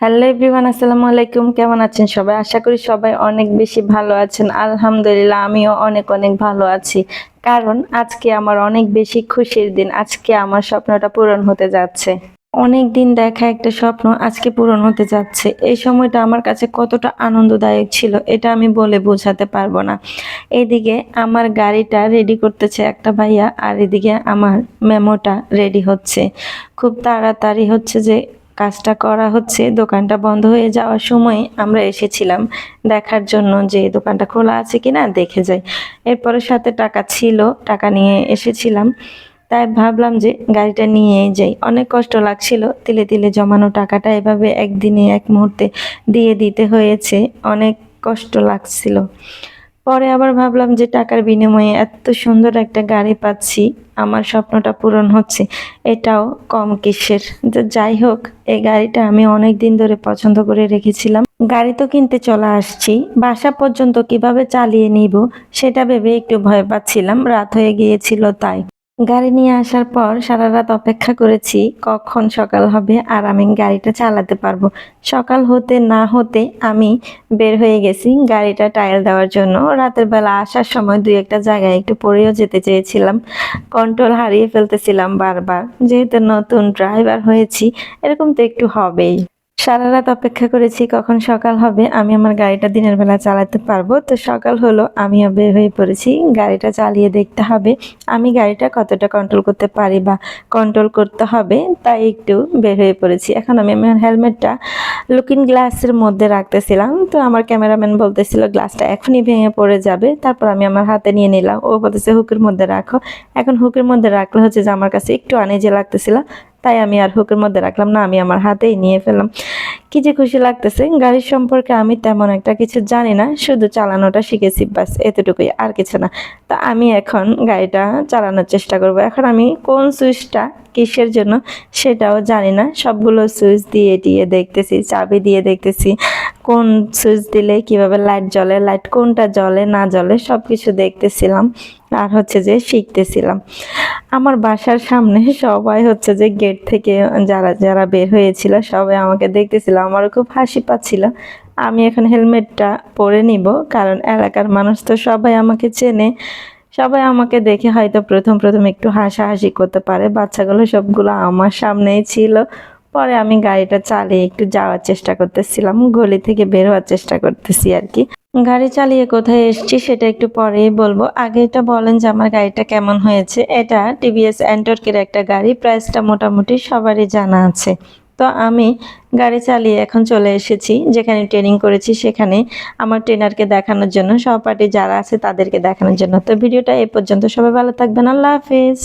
Hello everyone, আসসালামু আলাইকুম। কেমন আছেন সবাই? আশা করি সবাই অনেক বেশি ভালো আছেন। আলহামদুলিল্লাহ আমিও অনেক অনেক ভালো আছি। কারণ আজকে আমার অনেক বেশি খুশির দিন। আজকে আমার স্বপ্নটা পূরণ হতে যাচ্ছে। অনেক দিন দেখা একটা স্বপ্ন আজকে পূরণ হতে যাচ্ছে। এই সময়টা আমার কাছে কতটা আনন্দদায়ক ছিল এটা আমি বলে বোঝাতে পারবো না। এদিকে আমার গাড়িটা রেডি করতেছে একটা ভাইয়া, আর এদিকে আমার মেমোটা রেডি হচ্ছে। খুব তাড়াতাড়ি হচ্ছে যে কাজটা করা হচ্ছে। দোকানটা বন্ধ হয়ে যাওয়ার সময় আমরা এসেছিলাম দেখার জন্য যে দোকানটা খোলা আছে কিনা দেখে যাই। এরপরে সাথে টাকা ছিল, টাকা নিয়ে এসেছিলাম। তাই ভাবলাম যে গাড়িটা নিয়েই যাই। অনেক কষ্ট লাগছিল, তিলে তিলে জমানো টাকাটা এভাবে একদিনে এক মুহূর্তে দিয়ে দিতে হয়েছে। অনেক কষ্ট লাগছিল। পরে আবার ভাবলাম যে টাকার বিনিময়ে এত সুন্দর একটা গাড়ি পাচ্ছি, আমার স্বপ্নটা পূরণ হচ্ছে, এটাও কম কিসের। তো যাই হোক, এই গাড়িটা আমি অনেক দিন ধরে পছন্দ করে রেখেছিলাম। গাড়ি তো কিনতে চলে আসছি, বাসা পর্যন্ত কিভাবে চালিয়ে নিব সেটা ভেবে একটু ভয় পাচ্ছিলাম, রাত হয়ে গিয়েছিল তাই। গাড়ি নিয়ে আসার পর সারা রাত অপেক্ষা করেছি কখন সকাল হবে আর আমি গাড়িটা চালাতে পারবো। সকাল হতে না হতে আমি বের হয়ে গেছি গাড়িটা টায়াল দেওয়ার জন্য। রাতের বেলা আসার সময় দুই একটা জায়গায় একটু পড়েও যেতে চেয়েছিলাম, কন্ট্রোল হারিয়ে ফেলতেছিলাম বারবার। যেহেতু নতুন ড্রাইভার হয়েছি, এরকম তো একটু হবেই। সারা রাত অপেক্ষা করেছি কখন সকাল হবে, আমি আমার গাড়িটা দিনের বেলা চালাতে পারবো। তো সকাল হলো, আমিও বের হয়ে পড়েছি। গাড়িটা চালিয়ে দেখতে হবে আমি গাড়িটা কতটা কন্ট্রোল করতে পারি বা কন্ট্রোল করতে হবে, তাই একটু বের হয়ে পড়েছি। এখন আমি আমার হেলমেটটা লুকিং গ্লাসের মধ্যে রাখতেছিলাম, তো আমার ক্যামেরাম্যান বলতেছিল গ্লাসটা এখনই ভেঙে পড়ে যাবে। তারপর আমি আমার হাতে নিয়ে নিলাম, ও বলতেছে হুকের মধ্যে রাখো। এখন হুকের মধ্যে রাখলে হচ্ছে যে আমার কাছে একটু আনইজি লাগতেছিল, তাই আমি আর হুকের মধ্যে রাখলাম না, আমি আমার হাতেই নিয়ে ফেললাম। কি যে খুশি লাগতেছে। গাড়ির সম্পর্কে আমি তেমন একটা কিছু জানি না, শুধু চালানোটা শিখেছি, বাস এতটুকুই, আর কিছু না। তা আমি এখন গাড়িটা চালানোর চেষ্টা করব। এখন আমি কোন সুইচটা কিসের জন্য সেটাও জানি না, সবগুলো সুইচ দিয়ে দিয়ে দেখতেছি, চাবি দিয়ে দেখতেছি কোন সুইচ দিলে কিভাবে লাইট জ্বলে, লাইট কোনটা জ্বলে না জ্বলে সব কিছু দেখতেছিলাম আর হচ্ছে যে শিখতেছিলাম। আমার বাসার সামনে সবাই হচ্ছে যে গেট থেকে যারা যারা বের হয়েছিল সবাই আমাকে দেখতেছিল, আমারও খুব হাসি পাচ্ছিল। আমি এখন হেলমেটটা পরে নিব, কারণ এলাকার মানুষ তো সবাই আমাকে চেনে। সবাই আমাকে দেখে হয়তো প্রথম প্রথম একটু হাসাহাসি করতে পারে। বাচ্চাগুলো সবগুলো আমার সামনেই ছিল। পরে আমি গাড়িটা চালিয়ে একটু যাওয়ার চেষ্টা করতেছিলাম, গলি থেকে বের হওয়ার চেষ্টা করতেছি আর কি। গাড়ি চালিয়ে কোথায় এসেছি সেটা একটু পরেই বলবো। আগে এটা বলেন যে আমার গাড়িটা কেমন হয়েছে। এটা টিভিএস এন্টর্কের একটা গাড়ি, প্রাইসটা মোটামুটি সবারই জানা আছে। তো আমি গাড়ি চালিয়ে এখন চলে এসেছি যেখানে ট্রেনিং করেছি সেখানে, আমার ট্রেনারকে দেখানোর জন্য, সহপাঠী যারা আছে তাদেরকে দেখানোর জন্য। তো ভিডিওটা এ পর্যন্ত, সবাই ভালো থাকবেন, আল্লাহ হাফেজ।